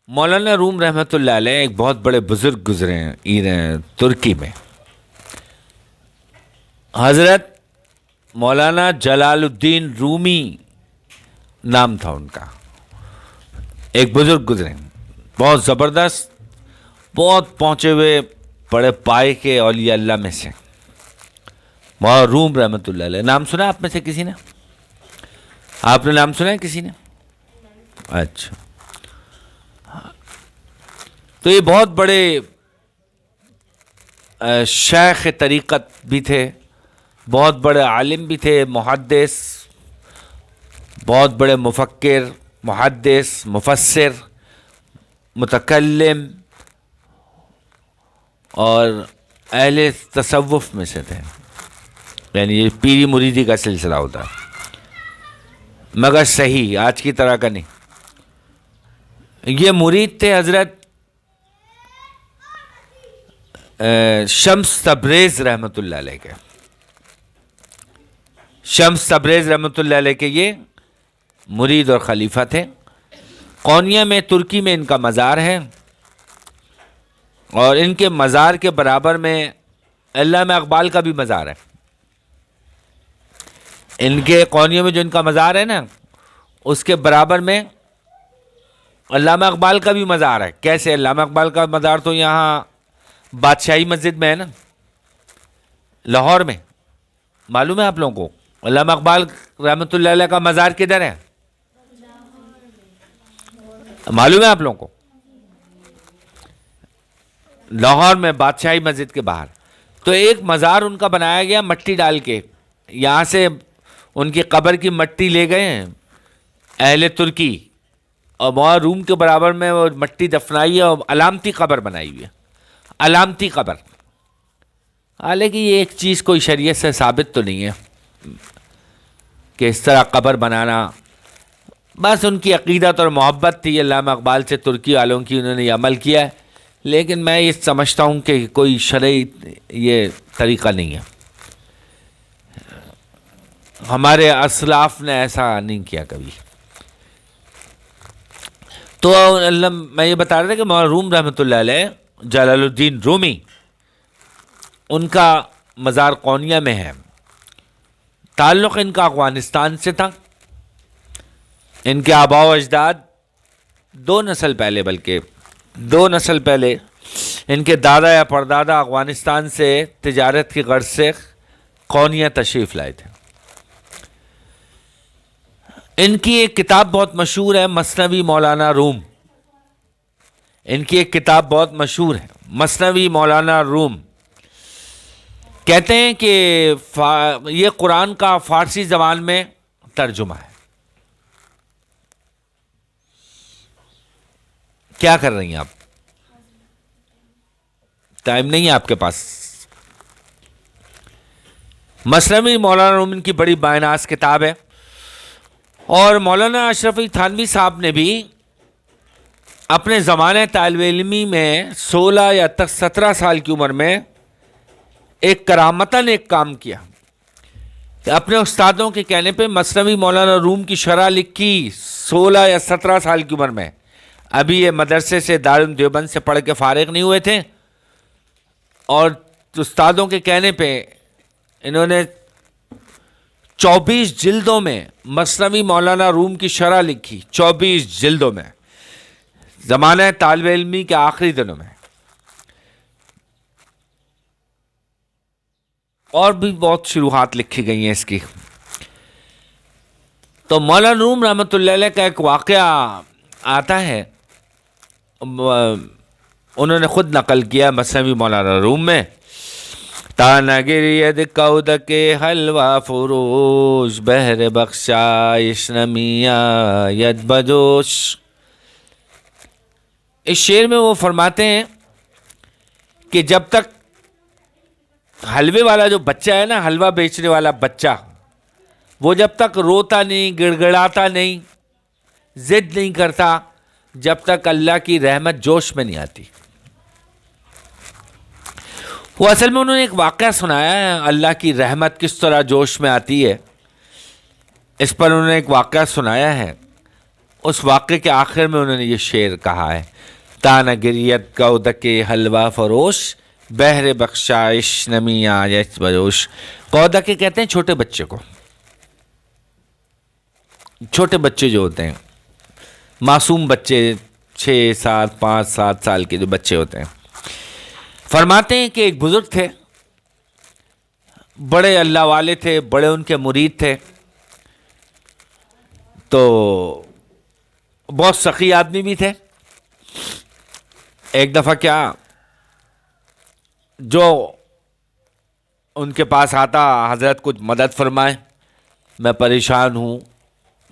مولانا روم رحمۃ اللہ علیہ ایک بہت بڑے بزرگ گزرے ہیں ترکی میں. حضرت مولانا جلال الدین رومی نام تھا ان کا. ایک بزرگ گزرے بہت زبردست, بہت پہنچے ہوئے بڑے پائے کے اولیاء اللہ میں سے. مولانا روم رحمۃ اللہ علیہ نام سنا آپ میں سے کسی نے؟ آپ نے نام سنا ہے کسی نے؟ اچھا, تو یہ بہت بڑے شیخ طریقت بھی تھے, بہت بڑے عالم بھی تھے, محدث, بہت بڑے مفکر, محدث, مفسر, متکلم اور اہل تصوف میں سے تھے. یعنی یہ پیری مریدی کا سلسلہ ہوتا ہے, مگر صحیح آج کی طرح کا نہیں. یہ مرید تھے حضرت شمس تبریز رحمۃ اللہ علیہ کے. شمس تبریز رحمۃ اللہ علیہ کے یہ مرید اور خلیفہ تھے. قونیہ میں ترکی میں ان کا مزار ہے, اور ان کے مزار کے برابر میں علامہ اقبال کا بھی مزار ہے. ان کے قونیہ میں جو ان کا مزار ہے نا, اس کے برابر میں علامہ اقبال کا بھی مزار ہے. کیسے؟ علامہ اقبال کا مزار تو یہاں بادشاہی مسجد میں ہے نا, لاہور میں. معلوم ہے آپ لوگوں کو علامہ اقبال رحمۃ اللہ علیہ کا مزار کدھر ہے؟ معلوم ہے آپ لوگوں کو؟ لاہور میں بادشاہی مسجد کے باہر. تو ایک مزار ان کا بنایا گیا مٹی ڈال کے. یہاں سے ان کی قبر کی مٹی لے گئے ہیں اہل ترکی, اور وہاں روم کے برابر میں وہ مٹی دفنائی ہے اور علامتی قبر بنائی ہوئی ہے. علامتی قبر. حالانکہ یہ ایک چیز کوئی شریعت سے ثابت تو نہیں ہے کہ اس طرح قبر بنانا, بس ان کی عقیدت اور محبت تھی علامہ اقبال سے ترکی والوں کی, انہوں نے یہ عمل کیا ہے. لیکن میں یہ سمجھتا ہوں کہ کوئی شرعی یہ طریقہ نہیں ہے. ہمارے اسلاف نے ایسا نہیں کیا کبھی. تو میں یہ بتا رہا تھا کہ مولانا روم رحمۃ اللہ علیہ جلال الدین رومی, ان کا مزار قونیہ میں ہے. تعلق ان کا افغانستان سے تھا. ان کے آباء و اجداد 2 نسل پہلے, بلکہ 2 نسل پہلے ان کے دادا یا پردادا افغانستان سے تجارت کی غرض سے قونیہ تشریف لائے تھے. ان کی ایک کتاب بہت مشہور ہے, مثنوی مولانا روم. ان کی ایک کتاب بہت مشہور ہے, مثنوی مولانا روم. کہتے ہیں کہ یہ قرآن کا فارسی زبان میں ترجمہ ہے. کیا کر رہی ہیں آپ؟ ٹائم نہیں ہے آپ کے پاس؟ مثنوی مولانا روم ان کی بڑی بائناز کتاب ہے. اور مولانا اشرف علی تھانوی صاحب نے بھی اپنے زمانے طالب علمی میں 16 یا 17 سال کی عمر میں ایک کرامتاً ایک کام کیا. اپنے استادوں کے کہنے پہ مثنوی مولانا روم کی شرح لکھی 16 یا 17 سال کی عمر میں. ابھی یہ مدرسے سے دارالعلوم دیوبند سے پڑھ کے فارغ نہیں ہوئے تھے, اور استادوں کے کہنے پہ انہوں نے 24 جلدوں میں مثنوی مولانا روم کی شرح لکھی. 24 جلدوں میں, زمانہ طالب علمی کے آخری دنوں میں. اور بھی بہت شروحات لکھی گئی ہیں اس کی. تو مولانا روم رحمۃ اللہ علیہ کا ایک واقعہ آتا ہے, انہوں نے خود نقل کیا مثنوی مولانا روم میں. تانگر ید کود کے حلوہ فروش بہر بخشائش نمیا ید بجوش. اس شعر میں وہ فرماتے ہیں کہ جب تک حلوے والا جو بچہ ہے نا, حلوہ بیچنے والا بچہ, وہ جب تک روتا نہیں, گڑ گڑاتا نہیں, ضد نہیں کرتا, جب تک اللہ کی رحمت جوش میں نہیں آتی. وہ اصل میں انہوں نے ایک واقعہ سنایا ہے, اللہ کی رحمت کس طرح جوش میں آتی ہے, اس پر انہوں نے ایک واقعہ سنایا ہے. اس واقعے کے آخر میں انہوں نے یہ شعر کہا ہے، تانہ گریت کودک حلوہ فروش، بہر بخشائش نمی آیت بجوش۔ کودک کہتے ہیں چھوٹے بچے کو، چھوٹے بچے جو ہوتے ہیں، معصوم بچے، 6 7 5 7 سال کے جو بچے ہوتے ہیں۔ فرماتے ہیں کہ ایک بزرگ تھے، بڑے اللہ والے تھے، بڑے ان کے مرید تھے، تو بہت سخی آدمی بھی تھے۔ ایک دفعہ کیا، جو ان کے پاس آتا، حضرت کچھ مدد فرمائیں، میں پریشان ہوں،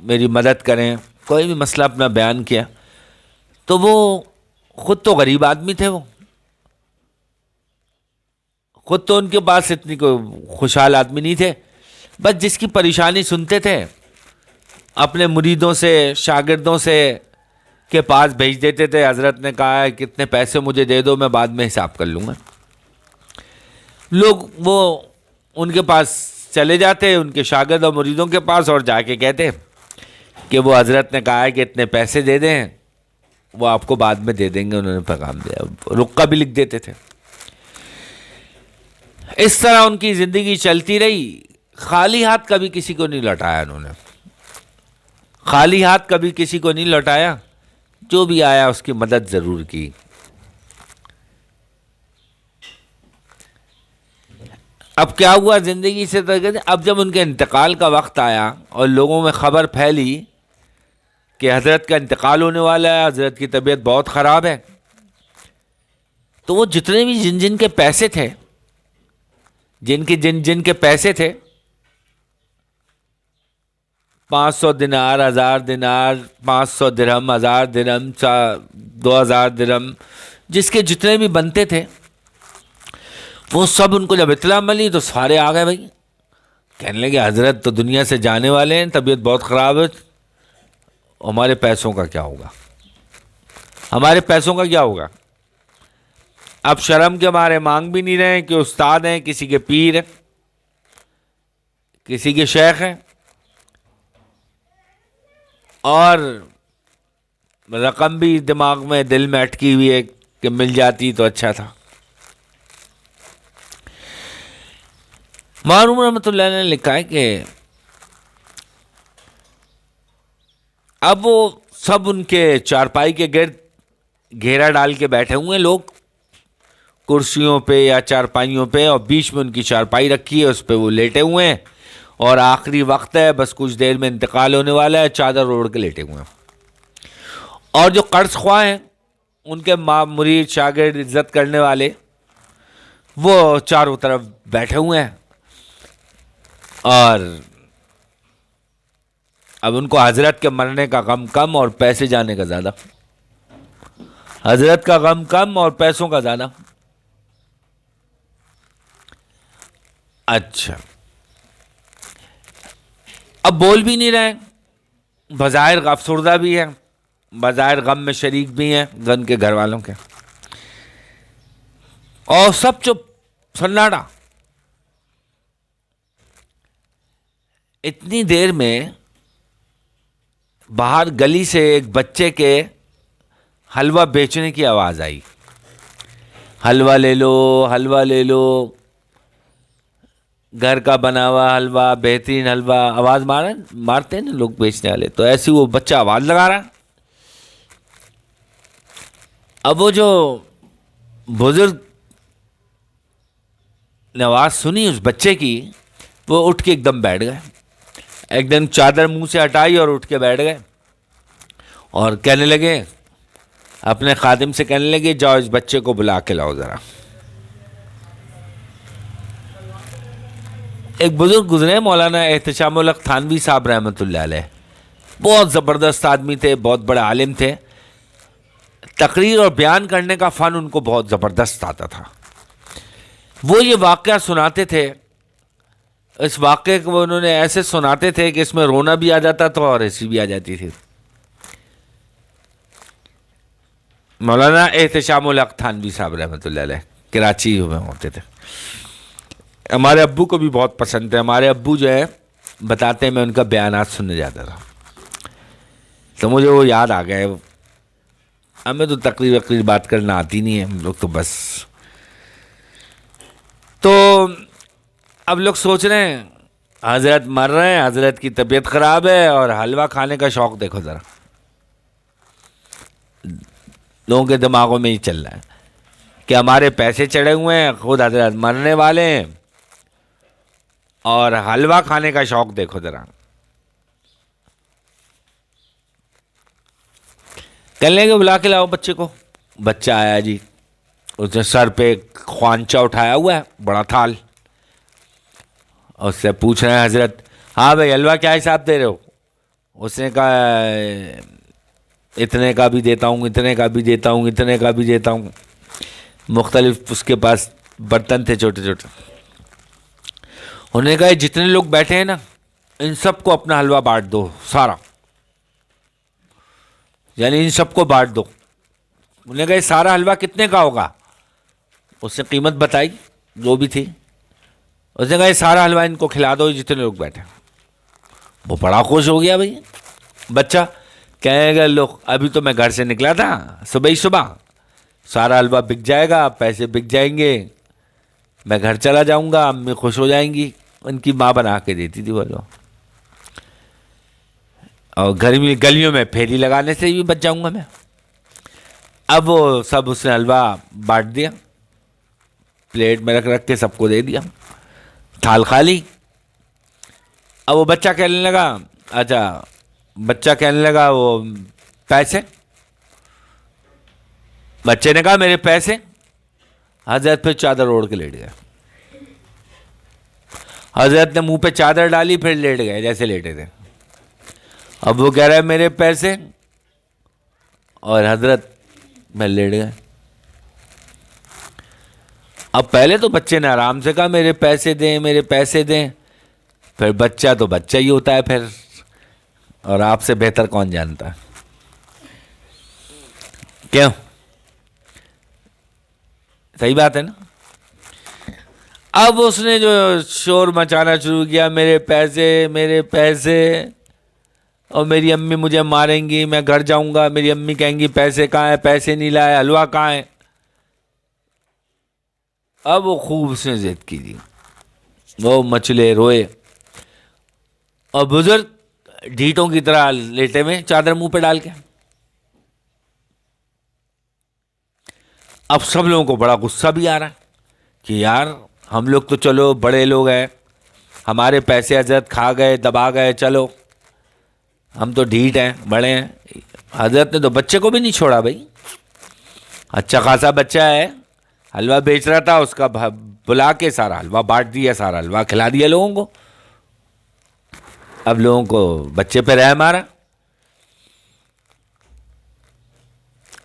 میری مدد کریں، کوئی بھی مسئلہ اپنا بیان کیا، تو وہ خود تو غریب آدمی تھے، وہ خود تو ان کے پاس اتنی کوئی خوشحال آدمی نہیں تھے، بس جس کی پریشانی سنتے تھے اپنے مریدوں سے، شاگردوں سے کے پاس بھیج دیتے تھے۔ حضرت نے کہا ہے کتنے پیسے مجھے دے دو، میں بعد میں حساب کر لوں گا۔ لوگ وہ ان کے پاس چلے جاتے، ان کے شاگرد اور مریدوں کے پاس، اور جا کے کہتے کہ وہ حضرت نے کہا ہے کہ اتنے پیسے دے دیں، وہ آپ کو بعد میں دے دیں گے۔ انہوں نے پیغام دیا، رقعہ بھی لکھ دیتے تھے۔ اس طرح ان کی زندگی چلتی رہی، خالی ہاتھ کبھی کسی کو نہیں لوٹایا انہوں نے، خالی ہاتھ کبھی کسی کو نہیں لوٹایا، جو بھی آیا اس کی مدد ضرور کی۔ اب کیا ہوا زندگی سے، اب جب ان کے انتقال کا وقت آیا اور لوگوں میں خبر پھیلی کہ حضرت کا انتقال ہونے والا ہے، حضرت کی طبیعت بہت خراب ہے، تو وہ جتنے بھی جن کے پیسے تھے، جن کے پیسے تھے، 500 دینار، 1000 دینار، 500 درہم، 1000 درہم، 2000 درہم، جس کے جتنے بھی بنتے تھے، وہ سب ان کو جب اطلاع ملی تو سارے آ گئے بھائی، کہنے لگے حضرت تو دنیا سے جانے والے ہیں، طبیعت بہت خراب ہے، ہمارے پیسوں کا کیا ہوگا، ہمارے پیسوں کا کیا ہوگا۔ اب شرم کے مارے مانگ بھی نہیں رہے کہ استاد ہیں، کسی کے پیر ہیں، کسی کے شیخ ہیں، اور رقم بھی دماغ میں، دل میں اٹکی ہوئی ہے کہ مل جاتی تو اچھا تھا۔ معروم رحمۃ اللہ نے لکھا ہے کہ اب وہ سب ان کے چارپائی کے گرد گھیرا ڈال کے بیٹھے ہوئے ہیں، لوگ کرسیوں پہ یا چارپائیوں پہ، اور بیچ میں ان کی چارپائی رکھی ہے، اس پہ وہ لیٹے ہوئے ہیں، اور آخری وقت ہے، بس کچھ دیر میں انتقال ہونے والا ہے، چادر اوڑھ کے لیٹے ہوئے ہیں۔ اور جو قرض خواہ ہیں، ان کے مرید، شاگرد، عزت کرنے والے، وہ چاروں طرف بیٹھے ہوئے ہیں، اور اب ان کو حضرت کے مرنے کا غم کم اور پیسے جانے کا زیادہ، حضرت کا غم کم اور پیسوں کا زیادہ۔ اچھا، اب بول بھی نہیں رہے، بظاہر افسردہ بھی ہے، بظاہر غم میں شریک بھی ہیں ان کے گھر والوں کے، اور سب چپ، سناٹا۔ اتنی دیر میں باہر گلی سے ایک بچے کے حلوہ بیچنے کی آواز آئی، حلوہ لے لو، حلوہ لے لو، گھر کا بنا ہوا حلوہ، بہترین حلوہ، آواز مارتے ہیں نا لوگ بیچنے والے، تو ایسی وہ بچہ آواز لگا رہا۔ اب وہ جو بزرگ نے آواز سنی اس بچے کی، وہ اٹھ کے ایک دم بیٹھ گئے، ایک دم چادر منہ سے ہٹائی اور اٹھ کے بیٹھ گئے، اور کہنے لگے، اپنے خادم سے کہنے لگے، جاؤ اس بچے کو بلا کے لاؤ ذرا۔ ایک بزرگ گزرے، مولانا احتشام الحق تھانوی صاحب رحمۃ اللہ علیہ، بہت زبردست آدمی تھے، بہت بڑے عالم تھے، تقریر اور بیان کرنے کا فن ان کو بہت زبردست آتا تھا۔ وہ یہ واقعہ سناتے تھے، اس واقعے کو انہوں نے ایسے سناتے تھے کہ اس میں رونا بھی آ جاتا تھا اور ہنسی بھی آ جاتی تھی۔ مولانا احتشام الحق تھانوی صاحب رحمۃ اللہ علیہ کراچی میں ہوتے تھے، ہمارے ابو کو بھی بہت پسند تھے۔ ہمارے ابو جو ہے بتاتے ہیں، میں ان کا بیانات سننے جاتا تھا۔ تو مجھے وہ یاد آ گئے. ہمیں تو تقریر بات کرنا آتی نہیں ہے, ہم لوگ تو بس. تو اب لوگ سوچ رہے ہیں حضرت مر رہے ہیں, حضرت کی طبیعت خراب ہے, اور حلوہ کھانے کا شوق دیکھو ذرا, لوگوں کے دماغوں میں ہی چل رہا ہے کہ ہمارے پیسے چڑھے ہوئے ہیں, خود حضرت مرنے والے ہیں, اور حلوہ کھانے کا شوق دیکھو ذرا. کہنے لگے بلا کے لاؤ بچے کو. بچہ آیا جی, اس نے سر پہ خوانچہ اٹھایا ہوا ہے, بڑا تھال, اور اس سے پوچھ رہے ہیں حضرت ہاں بھائی حلوہ کیا حساب دے رہے ہو؟ اس نے کہا اتنے کا بھی دیتا ہوں, اتنے کا بھی دیتا ہوں, اتنے کا بھی دیتا ہوں. مختلف اس کے پاس برتن تھے چھوٹے چھوٹے. انہوں نے کہا جتنے لوگ بیٹھے ہیں نا ان سب کو اپنا حلوہ بانٹ دو سارا, یعنی ان سب کو بانٹ دو. انہوں نے کہا سارا حلوہ کتنے کا ہوگا؟ اس نے قیمت بتائی جو بھی تھی. اس نے کہا سارا حلوہ ان کو کھلا دو جتنے لوگ بیٹھے. وہ بڑا خوش ہو گیا بھائی بچہ. کہنے گا لوگ ابھی تو میں گھر سے نکلا تھا صبح ہی صبح, سارا حلوہ بک جائے گا, پیسے بک جائیں گے, میں گھر چلا جاؤں گا, امی خوش ہو جائیں گی. ان کی ماں بنا کے دیتی تھی وہ حلوہ, اور گلیوں میں پھیری لگانے سے بھی بچ جاؤں گا میں. اب وہ سب اس نے حلوہ بانٹ دیا, پلیٹ میں رکھ کے سب کو دے دیا, تھال خالی. اب وہ بچہ کہنے لگا وہ پیسے. بچے نے کہا میرے پیسے. حضرت پھر چادر اوڑھ کے لیٹ گئے. حضرت نے منہ پہ چادر ڈالی پھر لیٹ گئے جیسے لیٹے تھے. اب وہ کہہ رہا ہے میرے پیسے, اور حضرت میں لیٹ گئے. اب پہلے تو بچے نے آرام سے کہا میرے پیسے دیں, میرے پیسے دیں. پھر بچہ تو بچہ ہی ہوتا ہے پھر, اور آپ سے بہتر کون جانتا ہے کیوں؟ صحیح بات ہے نا. اب اس نے جو شور مچانا شروع کیا میرے پیسے میرے پیسے, اور میری امی مجھے ماریں گی, میں گھر جاؤں گا میری امی کہیں گی پیسے کہاں ہیں, پیسے نہیں لائے, حلوہ کہاں ہے. اب وہ خوب اس نے ضد کی تھی, وہ مچلے روئے, اور بزرگ ڈھیٹوں کی طرح لیٹے میں چادر منہ پہ ڈال کے. اب سب لوگوں کو بڑا غصہ بھی آ رہا ہے کہ یار ہم لوگ تو چلو بڑے لوگ ہیں, ہمارے پیسے حضرت کھا گئے دبا گئے, چلو ہم تو ڈھیٹ ہیں بڑے ہیں. حضرت نے تو بچے کو بھی نہیں چھوڑا بھائی, اچھا خاصا بچہ ہے, حلوہ بیچ رہا تھا, اس کا بلا کے سارا حلوہ بانٹ دیا, سارا حلوہ کھلا دیا لوگوں کو. اب لوگوں کو بچے پہ رحم آ رہا.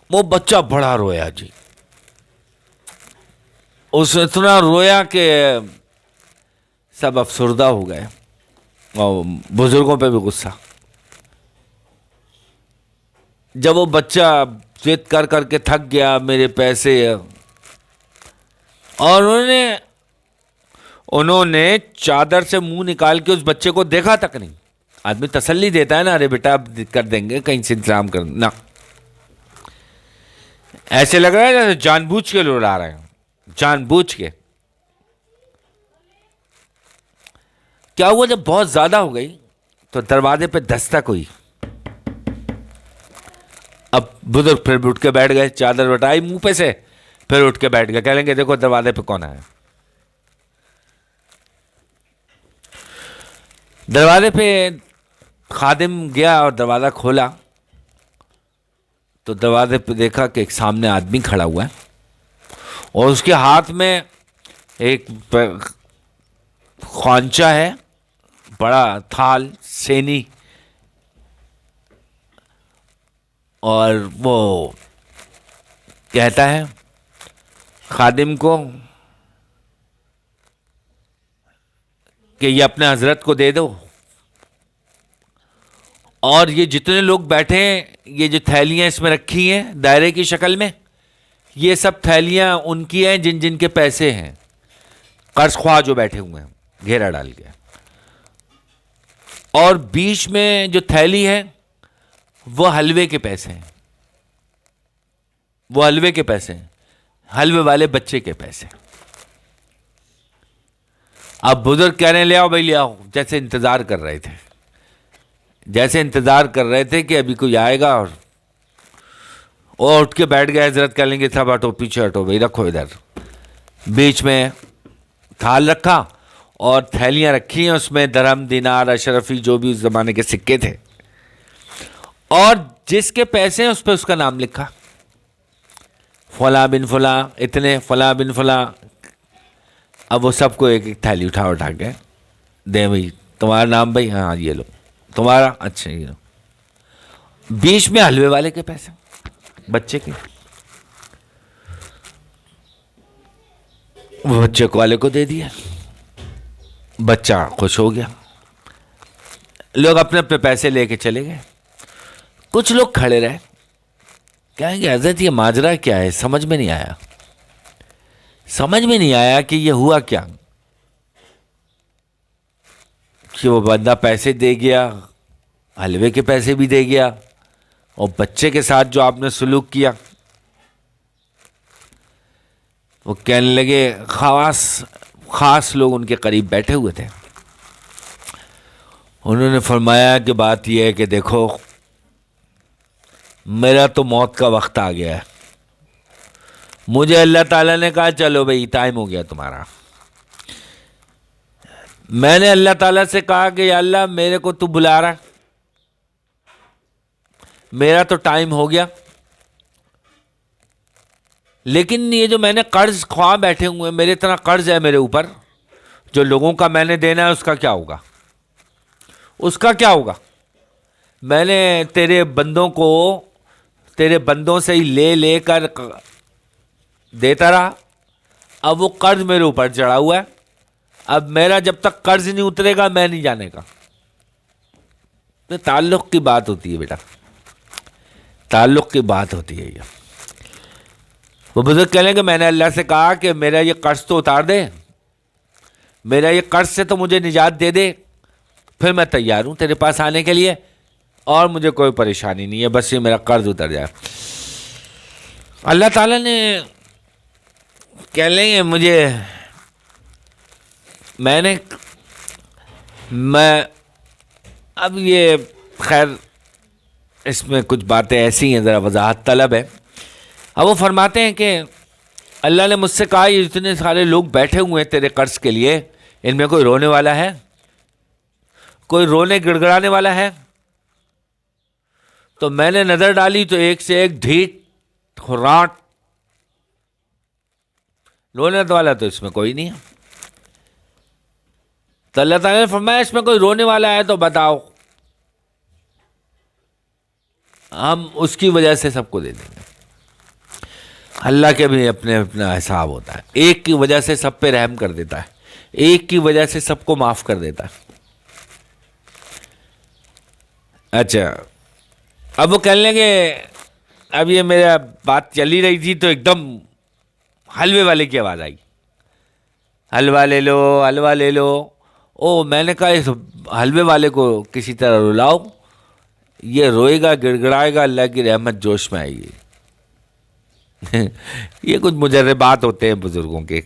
وہ بچہ بڑا رویا جی, اس اتنا رویا کہ سب افسردہ ہو گئے, اور بزرگوں پہ بھی غصہ. جب وہ بچہ ضد کر کر کے تھک گیا میرے پیسے, اور انہوں نے چادر سے منہ نکال کے اس بچے کو دیکھا تک نہیں. آدمی تسلی دیتا ہے نا, ارے بیٹا اب کر دیں گے, کہیں سے انتظام کر, نہ ایسے لگ رہا ہے جیسے جان بوجھ کے لوٹ آ رہے ہیں, جان بوجھ کے. کیا ہوا جب بہت زیادہ ہو گئی تو دروازے پہ دستک ہوئی. اب بزرگ پھر اٹھ کے بیٹھ گئے, چادر بٹائی منہ پہ سے, پھر اٹھ کے بیٹھ گئے. کہیں گے دیکھو دروازے پہ کون آیا. دروازے پہ خادم گیا اور دروازہ کھولا تو دروازے پہ دیکھا کہ ایک سامنے آدمی کھڑا ہوا ہے, اور اس کے ہاتھ میں ایک خوانچہ ہے, بڑا تھال سینی, اور وہ کہتا ہے خادم کو کہ یہ اپنے حضرت کو دے دو, اور یہ جتنے لوگ بیٹھے ہیں یہ جو تھیلیاں اس میں رکھی ہیں دائرے کی شکل میں, یہ سب تھیلیاں ان کی ہیں جن جن کے پیسے ہیں, قرض خواہ جو بیٹھے ہوئے ہیں گھیرا ڈال کے. اور بیچ میں جو تھیلی ہے وہ حلوے کے پیسے ہیں، وہ حلوے کے پیسے ہیں، حلوے والے بچے کے پیسے۔ اب بزرگ کہہ رہے ہیں لے آؤ بھائی لے آؤ، جیسے انتظار کر رہے تھے، جیسے انتظار کر رہے تھے کہ ابھی کوئی آئے گا، اور اٹھ کے بیٹھ گئے۔ حضرت کہہ لیں گے سب ہٹو، پیچھے ہٹو بھائی، رکھو ادھر۔ بیچ میں تھال رکھا اور تھیلیاں رکھی ہیں، اس میں درہم، دینار، اشرفی، جو بھی اس زمانے کے سکے تھے، اور جس کے پیسے ہیں اس پہ اس کا نام لکھا، فلاں بن فلاں اتنے، فلاں بن فلاں۔ اب وہ سب کو ایک ایک تھیلی اٹھا کے دیں، بھائی تمہارا نام، بھائی ہاں یہ لو تمہارا، اچھا یہ لو۔ بیچ میں حلوے والے کے پیسے بچے کے، وہ بچے کو والے کو دے دیا، بچہ خوش ہو گیا۔ لوگ اپنے اپنے پیسے لے کے چلے گئے۔ کچھ لوگ کھڑے رہے، کہیں گے حضرت یہ ماجرا کیا ہے، سمجھ میں نہیں آیا، سمجھ میں نہیں آیا کہ یہ ہوا کیا، کہ وہ بندہ پیسے دے گیا، حلوے کے پیسے بھی دے گیا، اور بچے کے ساتھ جو آپ نے سلوک کیا۔ وہ کہنے لگے، خاص لوگ ان کے قریب بیٹھے ہوئے تھے، انہوں نے فرمایا کہ بات یہ ہے کہ دیکھو میرا تو موت کا وقت آ گیا ہے، مجھے اللہ تعالیٰ نے کہا چلو بھائی ٹائم ہو گیا تمہارا۔ میں نے اللہ تعالیٰ سے کہا کہ یا اللہ میرے کو تو بلا رہا، میرا تو ٹائم ہو گیا، لیکن یہ جو میں نے قرض خواہ بیٹھے ہوئے ہیں، میرے اتنا قرض ہے میرے اوپر، جو لوگوں کا میں نے دینا ہے اس کا کیا ہوگا، اس کا کیا ہوگا؟ میں نے تیرے بندوں کو تیرے بندوں سے ہی لے کر دیتا رہا، اب وہ قرض میرے اوپر چڑھا ہوا ہے، اب میرا جب تک قرض نہیں اترے گا میں نہیں جانے کا۔ تو تعلق کی بات ہوتی ہے بیٹا، تعلق کی بات ہوتی ہے یہ۔ وہ بزرگ کہہ لیں کہ میں نے اللہ سے کہا کہ میرا یہ قرض تو اتار دے، میرا یہ قرض سے تو مجھے نجات دے دے، پھر میں تیار ہوں تیرے پاس آنے کے لیے، اور مجھے کوئی پریشانی نہیں ہے، بس یہ میرا قرض اتر جائے۔ اللہ تعالیٰ نے کہہ لیں گے میں اب یہ خیر اس میں کچھ باتیں ایسی ہیں ذرا وضاحت طلب ہے۔ اب وہ فرماتے ہیں کہ اللہ نے مجھ سے کہا یہ اتنے سارے لوگ بیٹھے ہوئے ہیں تیرے قرض کے لیے، ان میں کوئی رونے والا ہے، کوئی رونے گڑ گڑانے والا ہے؟ تو میں نے نظر ڈالی تو ایک سے ایک ڈھیٹ خراٹ، رونے والا تو اس میں کوئی نہیں ہے۔ تو اللہ تعالیٰ نے فرمایا اس میں کوئی رونے والا ہے تو بتاؤ، ہم اس کی وجہ سے سب کو دے دیں گے۔ اللہ کے بھی اپنا حساب ہوتا ہے، ایک کی وجہ سے سب پہ رحم کر دیتا ہے، ایک کی وجہ سے سب کو معاف کر دیتا ہے۔ اچھا، اب وہ کہنے لگے، اب یہ میرا بات چلی رہی تھی تو ایک دم حلوے والے کی آواز آئی، حلوہ لے لو، حلوہ لے لو۔ او میں نے کہا اس حلوے والے کو کسی طرح رلاؤ، یہ روئے گا گڑ گڑائے گا، اللہ کی رحمت جوش میں آئے گی۔ یہ کچھ مجربات ہوتے ہیں بزرگوں کے۔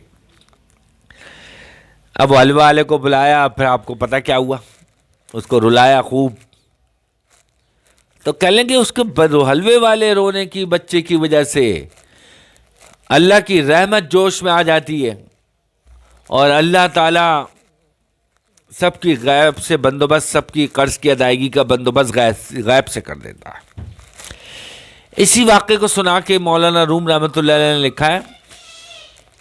اب حلوہ والے کو بلایا، پھر آپ کو پتہ کیا ہوا، اس کو رلایا خوب۔ تو کہہ لیں گے اس کے حلوے والے رونے کی بچے کی وجہ سے اللہ کی رحمت جوش میں آ جاتی ہے، اور اللہ تعالیٰ سب کی غیب سے بندوبست، سب کی قرض کی ادائیگی کا بندوبست غیب سے کر دیتا ہے۔ اسی واقعے کو سنا کے مولانا روم رحمۃ اللہ علیہ نے لکھا ہے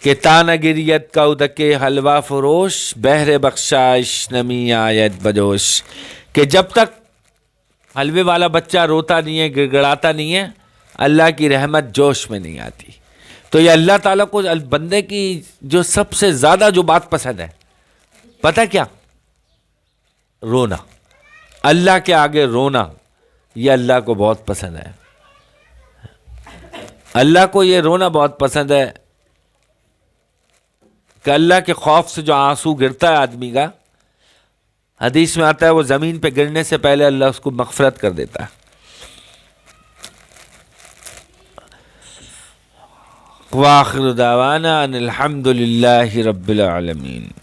کہ تانہ گریت کا ادکے حلوہ فروش، بہر بخشائش نمی آیت بجوش، کہ جب تک حلوے والا بچہ روتا نہیں ہے، گڑ گڑاتا نہیں ہے، اللہ کی رحمت جوش میں نہیں آتی۔ تو یہ اللہ تعالیٰ کو بندے کی جو سب سے زیادہ جو بات پسند ہے، پتہ کیا؟ رونا، اللہ کے آگے رونا، یہ اللہ کو بہت پسند ہے۔ اللہ کو یہ رونا بہت پسند ہے کہ اللہ کے خوف سے جو آنسو گرتا ہے آدمی کا، حدیث میں آتا ہے وہ زمین پہ گرنے سے پہلے اللہ اس کو مغفرت کر دیتا ہے۔ وآخر دعوانا ان الحمد للہ رب العالمین.